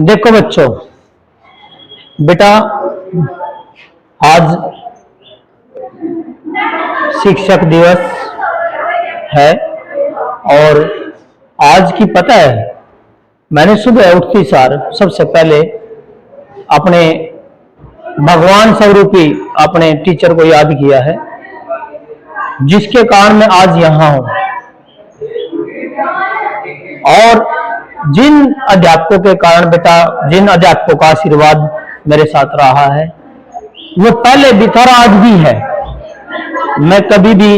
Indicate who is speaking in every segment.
Speaker 1: देखो बच्चों, बेटा आज शिक्षक दिवस है और आज की पता है, मैंने सुबह उठते सार सबसे पहले अपने भगवान स्वरूपी अपने टीचर को याद किया है, जिसके कारण मैं आज यहां हूं। और जिन अध्यापकों के कारण बेटा, जिन अध्यापकों का आशीर्वाद मेरे साथ रहा है, वो पहले भी था और आज भी है। मैं कभी भी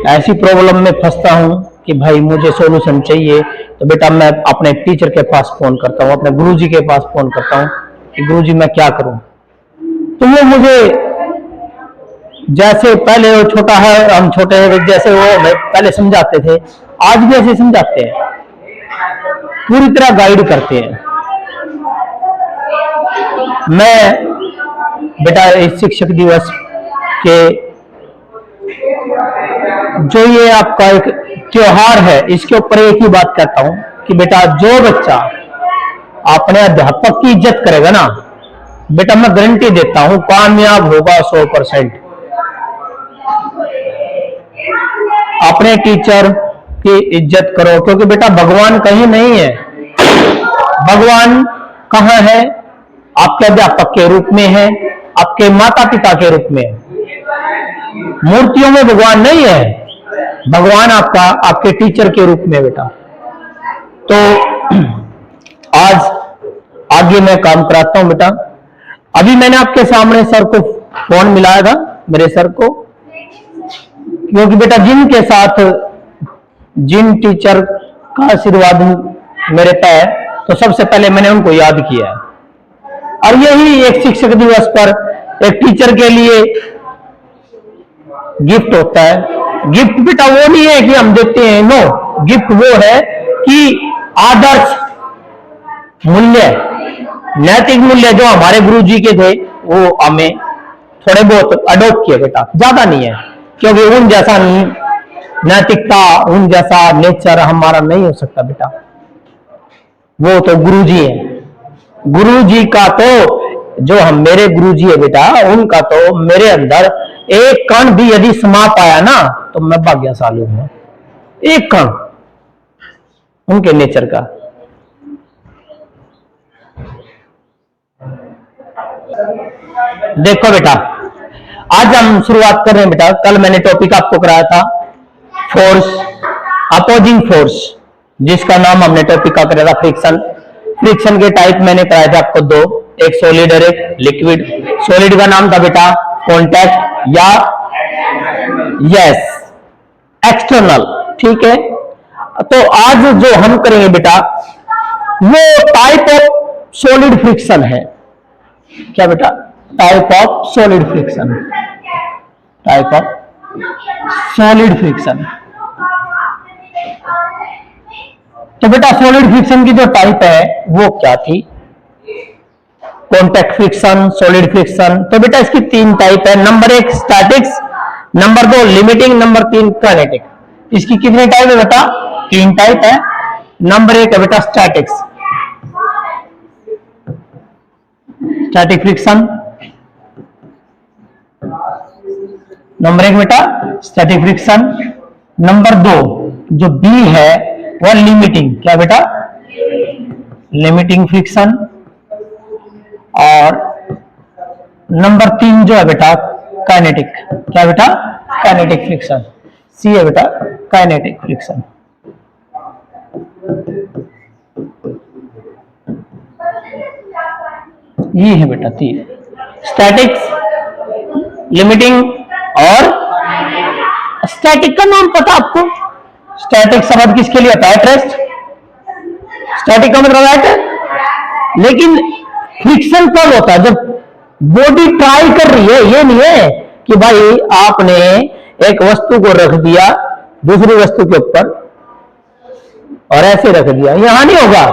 Speaker 1: ऐसी प्रॉब्लम में फंसता हूं कि भाई मुझे सॉल्यूशन चाहिए, तो बेटा मैं अपने टीचर के पास फोन करता हूं, अपने गुरुजी के पास फोन करता हूं कि गुरुजी मैं क्या करूं। तो वो मुझे, जैसे पहले वो छोटा है, हम छोटे जैसे वो पहले समझाते थे, आज भी ऐसे समझाते हैं, पूरी तरह गाइड करते हैं। मैं बेटा इस शिक्षक दिवस के जो ये आपका एक त्योहार है, इसके ऊपर एक ही बात कहता हूं कि बेटा जो बच्चा अपने अध्यापक की इज्जत करेगा ना, बेटा मैं गारंटी देता हूं कामयाब होगा 100%। अपने टीचर की इज्जत करो, क्योंकि बेटा भगवान कहीं नहीं है। भगवान कहां है? आपके अध्यापक के रूप में है, आपके माता पिता के रूप में है। मूर्तियों में भगवान नहीं है, भगवान आपका आपके टीचर के रूप में बेटा। तो आज आगे मैं काम कराता हूं बेटा। अभी मैंने आपके सामने सर को फोन मिलाया था, मेरे सर को, क्योंकि बेटा जिनके साथ जिन टीचर का आशीर्वाद मेरे पे है, तो सबसे पहले मैंने उनको याद किया है। और यही एक शिक्षक दिवस पर एक टीचर के लिए गिफ्ट होता है। गिफ्ट बेटा वो नहीं है कि हम देते हैं, नो, गिफ्ट वो है कि आदर्श मूल्य, नैतिक मूल्य जो हमारे गुरुजी के थे, वो हमें थोड़े बहुत अडॉप्ट किए बेटा, ज्यादा नहीं है, क्योंकि उन जैसा नैतिकता, उन जैसा नेचर हमारा नहीं हो सकता बेटा। वो तो गुरुजी है। गुरुजी का तो जो हम मेरे गुरुजी है बेटा, उनका तो मेरे अंदर एक कण भी यदि समा पाया ना, तो मैं भाग्यशाली हूं। एक कण उनके नेचर का। देखो बेटा, आज हम शुरुआत कर रहे हैं बेटा। कल मैंने टॉपिक आपको कराया था फोर्स, अपोजिंग फोर्स, जिसका नाम हमने टॉपिक का कराया था फ्रिक्शन। फ्रिक्शन के टाइप मैंने कराए थे आपको दो, एक सॉलिड और एक लिक्विड। सॉलिड का नाम था बेटा कॉन्टैक्ट या यस एक्सटर्नल, ठीक है। तो आज जो हम करेंगे बेटा, वो टाइप ऑफ सॉलिड फ्रिक्शन है। क्या बेटा? Type of solid friction, type of solid friction. तो बेटा सॉलिड फ्रिक्शन की जो टाइप है वो क्या थी? Contact friction, solid friction. तो बेटा इसकी तीन टाइप है। नंबर एक स्टैटिक्स, नंबर दो लिमिटिंग, नंबर तीन काइनेटिक। इसकी कितनी टाइप है बेटा? तीन टाइप है। नंबर एक है बेटा स्टैटिक्स, स्टैटिक फ्रिक्शन। नंबर एक बेटा स्टैटिक फ्रिक्शन। नंबर दो जो बी है वो लिमिटिंग। क्या बेटा? Limiting friction. और नंबर तीन जो है बेटा काइनेटिक। क्या बेटा? Kinetic friction. सी है बेटा काइनेटिक फ्रिक्शन। ये है बेटा तीन, स्टैटिक्स, लिमिटिंग और स्टैटिक का नाम पता आपको? स्टैटिक शब्द किसके लिए होता है? रेस्ट। स्टैटिक का मतलब है, लेकिन फ्रिक्शन कब होता है? जब बॉडी ट्राई कर रही है। ये नहीं है कि भाई आपने एक वस्तु को रख दिया दूसरी वस्तु के ऊपर और ऐसे रख दिया, यहां नहीं होगा।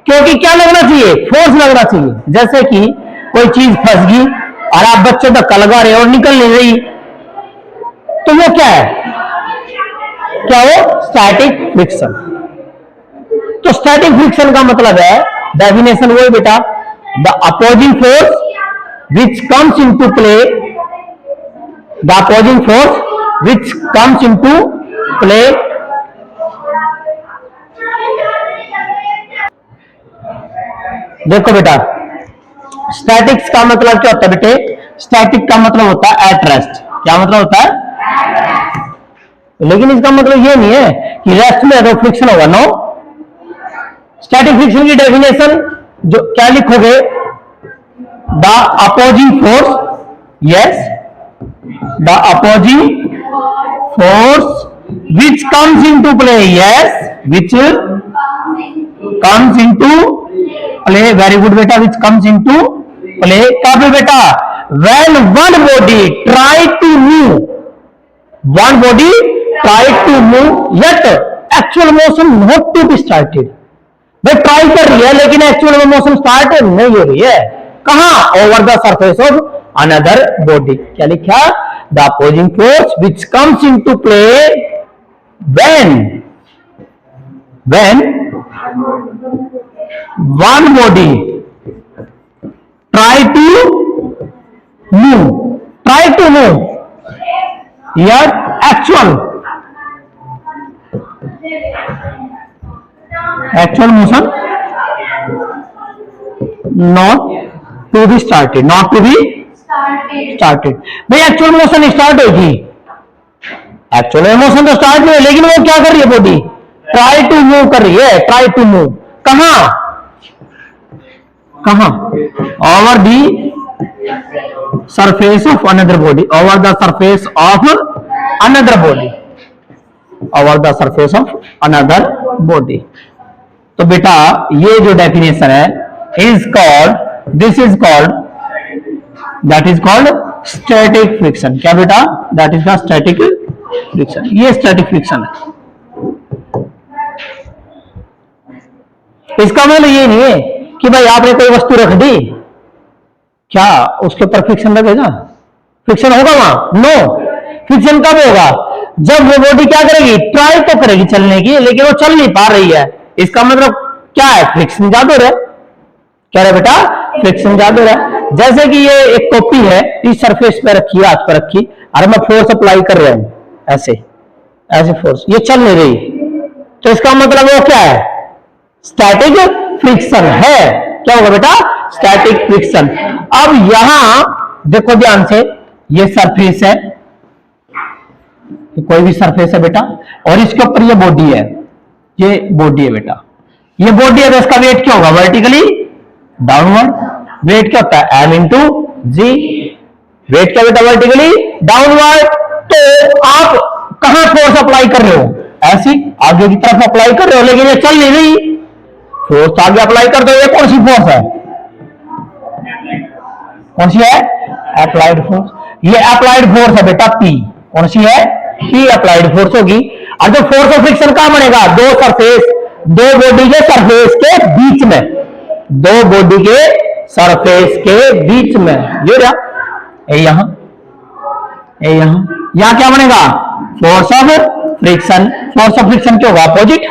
Speaker 1: क्योंकि क्या लगना चाहिए? फोर्स लगना चाहिए। जैसे कि कोई चीज फंस गई और आप बच्चे धक्का लगा रहे हो और निकल नहीं रही, तो वो क्या है? क्या वो? Static friction. तो स्टैटिक फ्रिक्शन का मतलब है, डेफिनेशन वो है बेटा, the opposing force which comes into play, the opposing force which comes into play देखो बेटा, स्टैटिक्स का मतलब क्या होता है बेटे? स्टैटिक का मतलब होता है एट रेस्ट। क्या मतलब होता है? लेकिन इसका मतलब ये नहीं है कि रेस्ट में तो फ्रिक्शन होगा, नो। स्टैटिक फ्रिक्शन की डेफिनेशन जो क्या लिखोगे? The opposing force, yes, the opposing force which comes into play, yes, which comes into play, very good बेटा, विच कम्स इनटू प्ले कब बेटा? When one body try to move, one body try to move yet actual motion not to be started. भाई try कर रही है लेकिन actual में motion start नहीं हो रही है। कहां? Over the surface of another body. क्या लिखा? The opposing force which comes into play when one body try to move yet actual motion not to be started, भाई एक्चुअल मोशन स्टार्ट होगी, actual motion तो start नहीं है, लेकिन वो क्या कर रही है? बॉडी ट्राई टू मूव कर रही है, ट्राई टू मूव कहां? Over the surface of another body, over the surface of another body, over the surface of another body. तो बेटा ये जो डेफिनेशन है is called, this is called, that is called static friction. क्या बेटा? That is the static friction. ये static friction है। इसका मतलब ये नहीं है कि भाई आपने कोई वस्तु रख दी, क्या उसके ऊपर फ्रिक्शन लगेगा? फ्रिक्शन होगा वहां? नो। फ्रिक्शन कब होगा? जब वो बॉडी क्या करेगी? ट्राई तो करेगी चलने की, लेकिन वो चल नहीं पा रही है। इसका मतलब क्या है? फ्रिक्शन ज्यादा हो रहा है। क्या रहा बेटा? फ्रिक्शन ज्यादा हो रहा है। जैसे कि ये एक कॉपी है, इस सरफेस पे रखी, हाथ पर रखी, और मैं फोर्स अप्लाई कर रहा हूं, ऐसे ऐसे फोर्स, ये चल नहीं रही, तो इसका मतलब वो क्या है? स्टैटिक फ्रिक्शन है। क्या होगा बेटा? Static friction. अब यहां देखो ध्यान से, ये सरफेस है, कोई भी सरफेस है बेटा, और इसके ऊपर ये बॉडी है, ये बॉडी है बेटा, ये बॉडी है, तो इसका वेट क्या होगा? Vertically downward. वेट क्या होता है? एम इंटू जी। वेट क्या बेटा? Vertically downward. तो आप कहां फोर्स अप्लाई कर रहे हो? ऐसी आगे की तरफ अप्लाई कर रहे हो, लेकिन ये चल नहीं रही, फोर्स आगे अप्लाई कर दो। ये कौन सी फोर्स है? कौन सी है? Applied force. ये अप्लाइड फोर्स है बेटा, पी। कौन सी है? पी अप्लाइड फोर्स होगी। और जो फोर्स ऑफ फ्रिक्शन कहां बनेगा? दो सरफेस, दो बॉडी के सरफेस के बीच में, दो बॉडी के सरफेस के बीच में। ये रहा, यहां यहां क्या बनेगा? Force of friction. Force of friction क्या होगा? अपोजिट।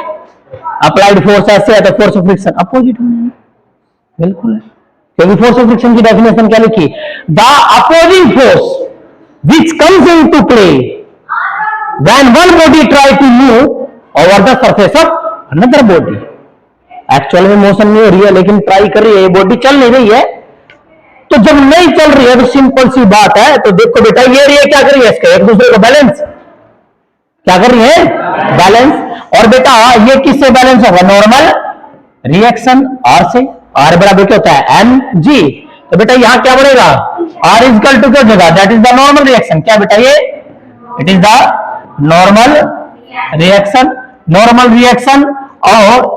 Speaker 1: अप्लाइड फोर्स ऐसे है तो फोर्स ऑफ फ्रिक्शन अपोजिट होगा। बिल्कुल है, क्योंकि फोर्स ऑफ फ्रिक्शन की डेफिनेशन क्या लिखी? The opposing force which comes into play when one body try to move over the surface of another body. Actual में मोशन नहीं हो रही है, लेकिन ट्राई कर रही है, बॉडी चल नहीं रही है। तो जब नहीं चल रही है तो सिंपल सी बात है, तो देखो बेटा ये रही है, क्या कर रही है? इसका एक दूसरे को बैलेंस, क्या कर रही है? बैलेंस। और बेटा ये किससे बैलेंस होगा? नॉर्मल रिएक्शन आर से। आर बराबर क्या होता है? M G. तो बेटा यहां क्या बनेगा? आर इज इक्वल टू क्या हो जाएगा? That is the normal reaction. क्या बेटा? ये it is the normal reaction. Normal reaction, और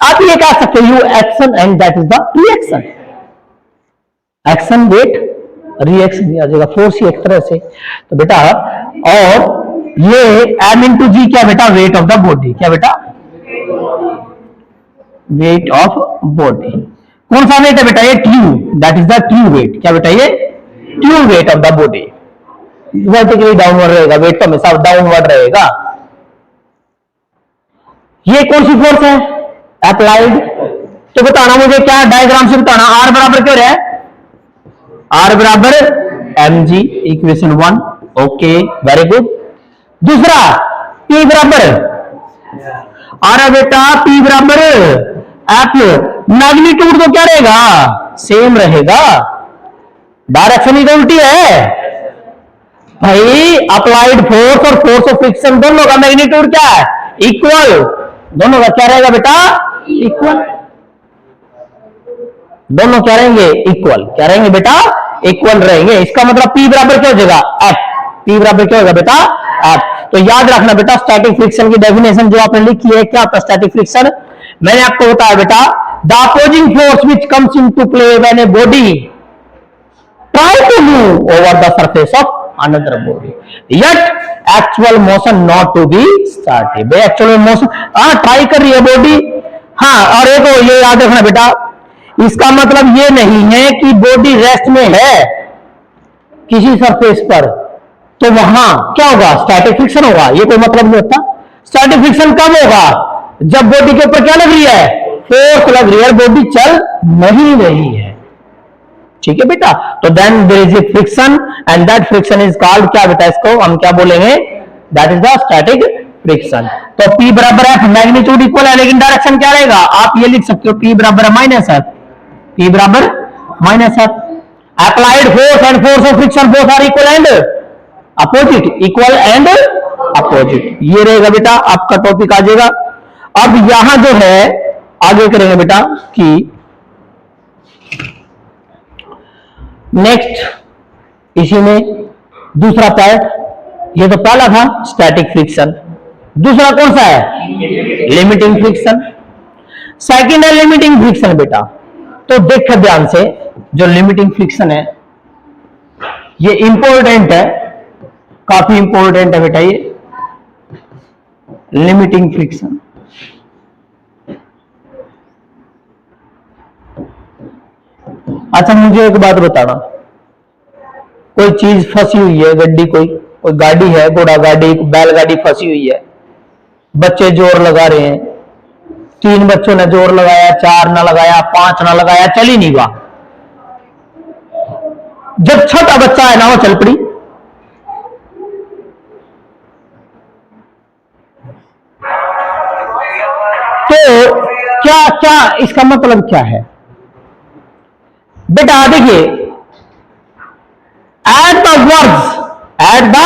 Speaker 1: आप ये कह सकते हो you action and that is the reaction. Action वेट रिएक्शन आ जाएगा, फोर्स ही एक तरह से। तो बेटा और ये एम इंटू जी क्या बेटा? Weight of the body. क्या बेटा? Weight of body. कौन सा वेट है बेटा? ये true, that is the true weight. क्या बेटा? ये true weight of the body. Vertically downward रहेगा, वेट तो हमेशा डाउनवर्ड रहेगा। ये कौन सी फोर्स है? अप्लाइड। तो बताना मुझे क्या डायग्राम से बताना, आर बराबर क्यों है, आर बराबर M G, equation 1। Okay very good. दूसरा पी बराबर, आ रहा बेटा पी बराबर एफ, मैग्नीट्यूड तो क्या रहेगा, सेम रहेगा, डायरेक्शन ही तो उल्टी है भाई। अप्लाइड फोर्स और फोर्स ऑफ फ्रिक्शन दोनों का मैग्नीट्यूड क्या है, इक्वल, दोनों का क्या रहेगा बेटा, इक्वल, दोनों क्या रहेंगे, इक्वल, क्या रहेंगे बेटा, इक्वल रहेंगे। इसका मतलब P बराबर क्या हो जाएगा, F, P बराबर क्या होगा बेटा, F। तो याद रखना बेटा स्टैटिक फ्रिक्शन की डेफिनेशन जो आपने लिखी है, क्या होता है स्टैटिक फ्रिक्शन, मैंने आपको बताया बेटा, the opposing force which comes into play when a body try to move over the surface of another body yet actual motion not to be started. Actual motion try कर रही है body, हाँ, और एक ये याद रखना बेटा, इसका मतलब ये नहीं है कि बॉडी रेस्ट में है किसी सरफेस पर तो वहां क्या होगा, स्टैटिक फ्रिक्शन होगा, ये कोई मतलब नहीं होता। स्टैटिक फ्रिक्शन कब होगा, जब बॉडी के ऊपर क्या लग रही है, फोर्स लग रही है, बॉडी चल नहीं रही है, ठीक है बेटा। तो then there is a friction and that friction is called क्या बेटा, इसको हम क्या बोलेंगे, that is the static friction. तो P बराबर F, मैग्नीट्यूड इक्वल है लेकिन डायरेक्शन क्या रहेगा, आप ये लिख सकते हो P बराबर माइनस F, P बराबर minus F। Applied force and force of friction both are equal and opposite, equal and opposite, ये रहेगा बेटा आपका टॉपिक आ जाएगा। अब यहां जो है आगे करेंगे बेटा कि नेक्स्ट इसी में दूसरा पार्ट, ये तो पहला था स्टैटिक फ्रिक्शन, दूसरा कौन सा है, लिमिटिंग फ्रिक्शन। सेकंड है लिमिटिंग फ्रिक्शन बेटा। तो देख ध्यान से, जो लिमिटिंग फ्रिक्शन है ये इंपॉर्टेंट है, काफी इंपॉर्टेंट है बेटा ये लिमिटिंग फ्रिक्शन। अच्छा मुझे एक बात बताना, कोई चीज फंसी हुई है, गड्डी कोई गाड़ी है, घोड़ा गाड़ी, बैलगाड़ी फंसी हुई है, बच्चे जोर लगा रहे हैं, 3 बच्चों ने जोर लगाया, 4 ना लगाया, 5 ना लगाया, चल ही नहीं हुआ। जब छोटा बच्चा है ना वो चल पड़ी, तो क्या क्या इसका मतलब क्या है बेटा, देखिए eight the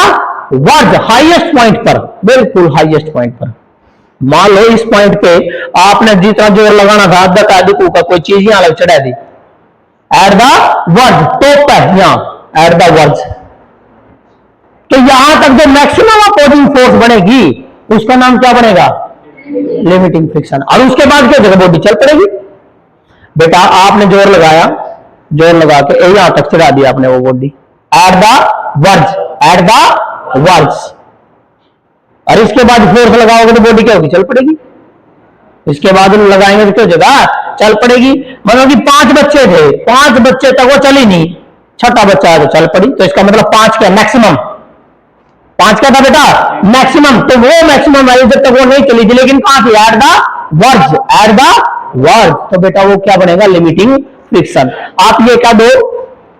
Speaker 1: verge highest point पर, बिल्कुल हाईएस्ट पॉइंट पर, मान लो इस पॉइंट पे आपने जितना जोर लगाना था आधा का अधिक का कोई चीज यहां लग चढ़ा दी, एट द वर्ज, टॉप है यहां एट द वर्ज, तो यहां तक जो मैक्सिमम अपोजिंग फोर्स बनेगी उसका नाम क्या बनेगा, लिमिटिंग फ्रिक्शन। और उसके बाद क्या जगह बॉडी चल पड़ेगी बेटा, आपने जोर लगाया, जोर लगा के यहां तक चढ़ा दिया आपने वो body at the verge, at the verge, और इसके बाद फोर्स लगाओगे तो बॉडी क्या होगी, चल पड़ेगी। इसके बाद लगाएंगे तो क्या जगह चल पड़ेगी। मतलब कि 5 बच्चे थे, 5 बच्चे तक वो चली नहीं, छठा बच्चा है तो चल पड़ी, तो इसका मतलब 5 क्या मैक्सिमम, 5 क्या था बेटा मैक्सिमम, तो वो मैक्सिमम वैल्यू जब तक वो नहीं चली थी, लेकिन कहां थी, eight the verge, at the verge, तो बेटा वो क्या बनेगा, लिमिटिंग फ्रिक्शन। आप ये क्या दो,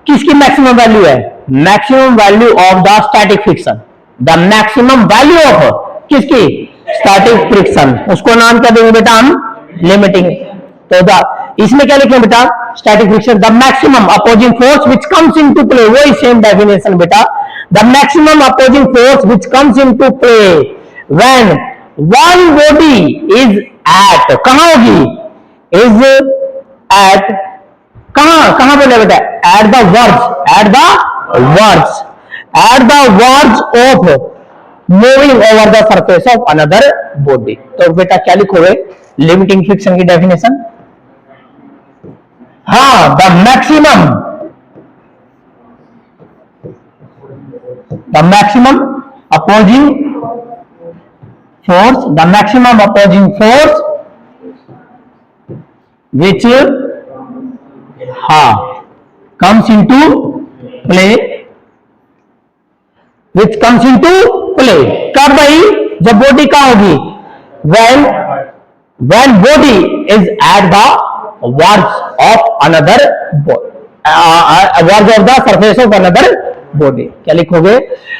Speaker 1: किसकी मैक्सिमम वैल्यू है, maximum value of the static friction, the maximum value of किसकी, स्टैटिक फ्रिक्शन, उसको नाम क्या देंगे बेटा हम, लिमिटिंग। तो इसमें क्या लिखें बेटा, static friction, the maximum opposing force which comes into play, वही सेम डेफिनेशन बेटा, the maximum opposing force which comes into play when one body is at, कहां होगी, इज एट, कहां बोले बेटा, at the verge, at the verge, at the verge of moving over the surface of another body. तो बेटा क्या लिखोगे, limiting friction की डेफिनेशन, हाँ, the maximum opposing force, the maximum opposing force which comes into play, which comes into play, कब भाई, जब body कहां होगी, when when body is at the verge of another verge of the surface of another body. क्या लिखोगे?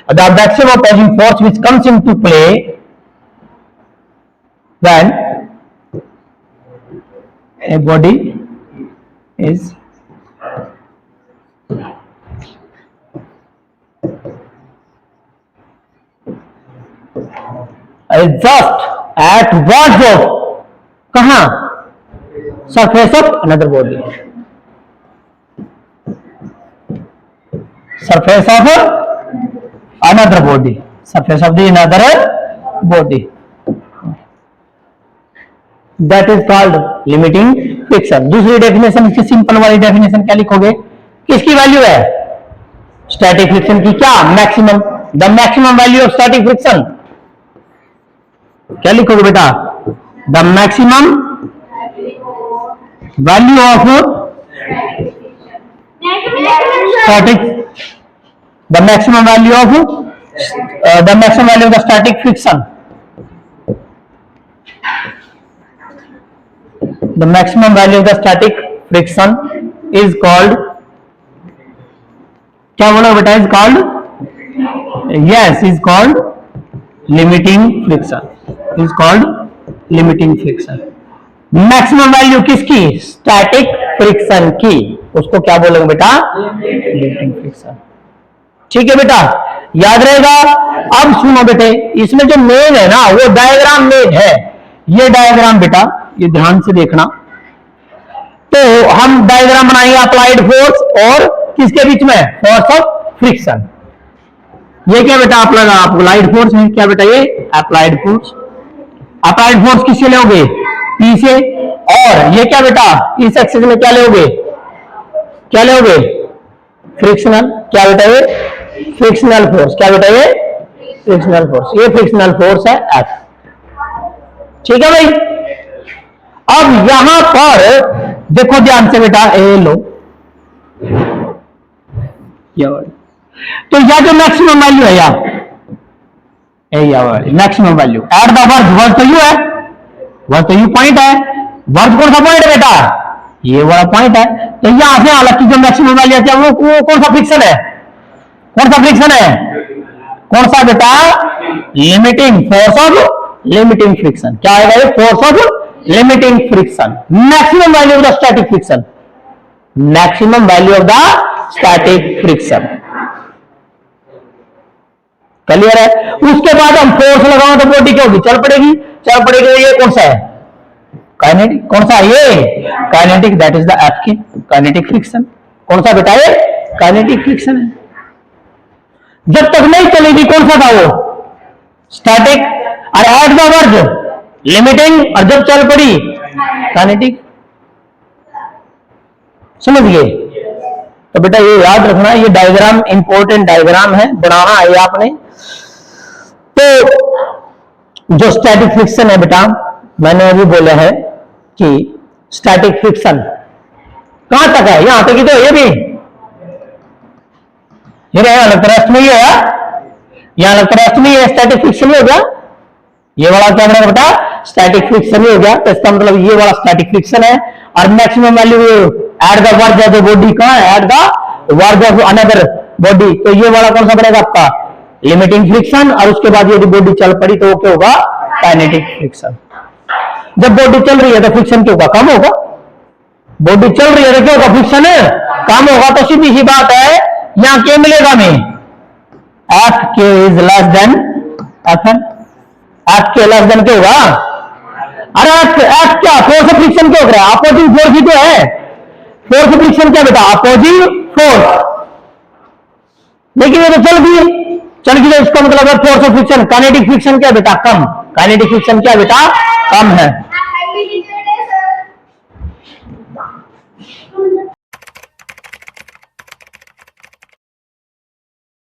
Speaker 1: The maximum opposing force which comes into play when a body is just at verge of कहां? surface of another body. surface of another body. surface of the another body. that is called limiting friction. दूसरी definition, इसकी simple वाली definition क्या लिखोगे? किसकी value है? Static friction की क्या? Maximum. The maximum value of static friction क्या लिखोगे बेटा? The maximum value of static, the maximum value of the static friction, the maximum value of the static friction is called, क्या बोला बेटा? is called, yes, is called limiting friction. is called limiting friction. maximum value किसकी? static friction की. उसको क्या बोलेंगे बेटा? limiting friction. ठीक है बेटा, याद रहेगा. अब सुनो बेटे, इसमें जो मेन है ना वो डायग्राम मेन है. ये डायग्राम बेटा ये ध्यान से देखना. तो हम डायग्राम बनाएंगे अप्लाइड फोर्स और किसके बीच में? Force of friction. ये क्या बेटा? अप्लाइड फोर्स है. क्या बेटा? ये अप्लाइड फोर्स. अप्लाइड फोर्स किससे लोगे? पी से. और ये क्या बेटा? इस एक्सिस में क्या लोगे? क्या लोगे? फ्रिक्शनल. क्या बेटा? ये फ्रिक्शनल फोर्स. क्या बेटा? ये फ्रिक्शनल फोर्स. ये फ्रिक्शनल फोर्स है एफ. ठीक है भाई. अब यहां पर देखो ध्यान से बेटा, ए लो तो यह जो मैक्सिमम वैल्यू है maximum value eight the verge. Verge तो यू है, वर्ज तो यू पॉइंट है. वर्ज कौन सा पॉइंट है बेटा? ये वाला पॉइंट है. तो यहां से हालांकि जो मैक्सिमम वैल्यू आती है वो कौन सा फ्रिक्शन है? कौन सा फ्रिक्शन है? कौन सा बेटा? Limiting force of limiting friction. क्या आएगा? ये force of limiting friction. maximum value of the static friction. maximum value of the static friction. Clear है? उसके बाद हम फोर्स लगाओ तो बॉडी क्या होगी? चल पड़ेगी. चल पड़ेगी. ये कौन सा है? काइनेटिक. कौन सा? ये kinetic. That is the F के काइनेटिक फ्रिक्शन. कौन सा बेटा? ये काइनेटिक फ्रिक्शन है. जब तक नहीं चलेगी कौन सा था वो? स्टैटिक. और एट द वर्ज लिमिटिंग. और जब चल पड़ी काइनेटिक. समझ गए? तो बेटा ये याद रखना, ये डायग्राम इंपॉर्टेंट डायग्राम है, बनाना है आपने. तो जो स्टैटिक फ्रिक्शन है बेटा, मैंने अभी बोला है कि स्टैटिक फ्रिक्शन कहां तक है? यहां तक ही तो. ये भी ये यहां लगता रेस्ट में ही है. यहां लगता रेस्ट में ही है. स्टैटिक फ्रिक्शन हो गया. ये वाला क्या बनेगा बेटा? स्टैटिक फ्रिक्शन ही हो गया. तो इसका मतलब ये वाला स्टैटिक फ्रिक्शन है. और maximum value eight the verge of the body कहां है? Eight the verge of another body. तो ये वाला कौन सा बनेगा आपका? Limiting friction. और उसके बाद यदि बॉडी चल पड़ी तो वो क्या होगा? Kinetic friction. जब बॉडी चल रही है तो फ्रिक्शन क्या होगा? कम होगा. बॉडी चल रही है तो क्या होगा? फ्रिक्शन कम होगा. तो सीधी सी बात है, यहां क्या मिलेगा हमें? F K is less than F N. F K less than क्या होगा? अरे एफ क्या? फोर्स ऑफ फ्रिक्शन क्या हो रहा है? अपोजिंग फोर्स ही तो है. फोर्स ऑफ फ्रिक्शन क्या बेटा? Opposing force. लेकिन ये तो चल गई. चल गई तो इसका मतलब है force of friction. Kinetic friction क्या बेटा? कम. काइनेटिक फ्रिक्शन क्या बेटा? कम है.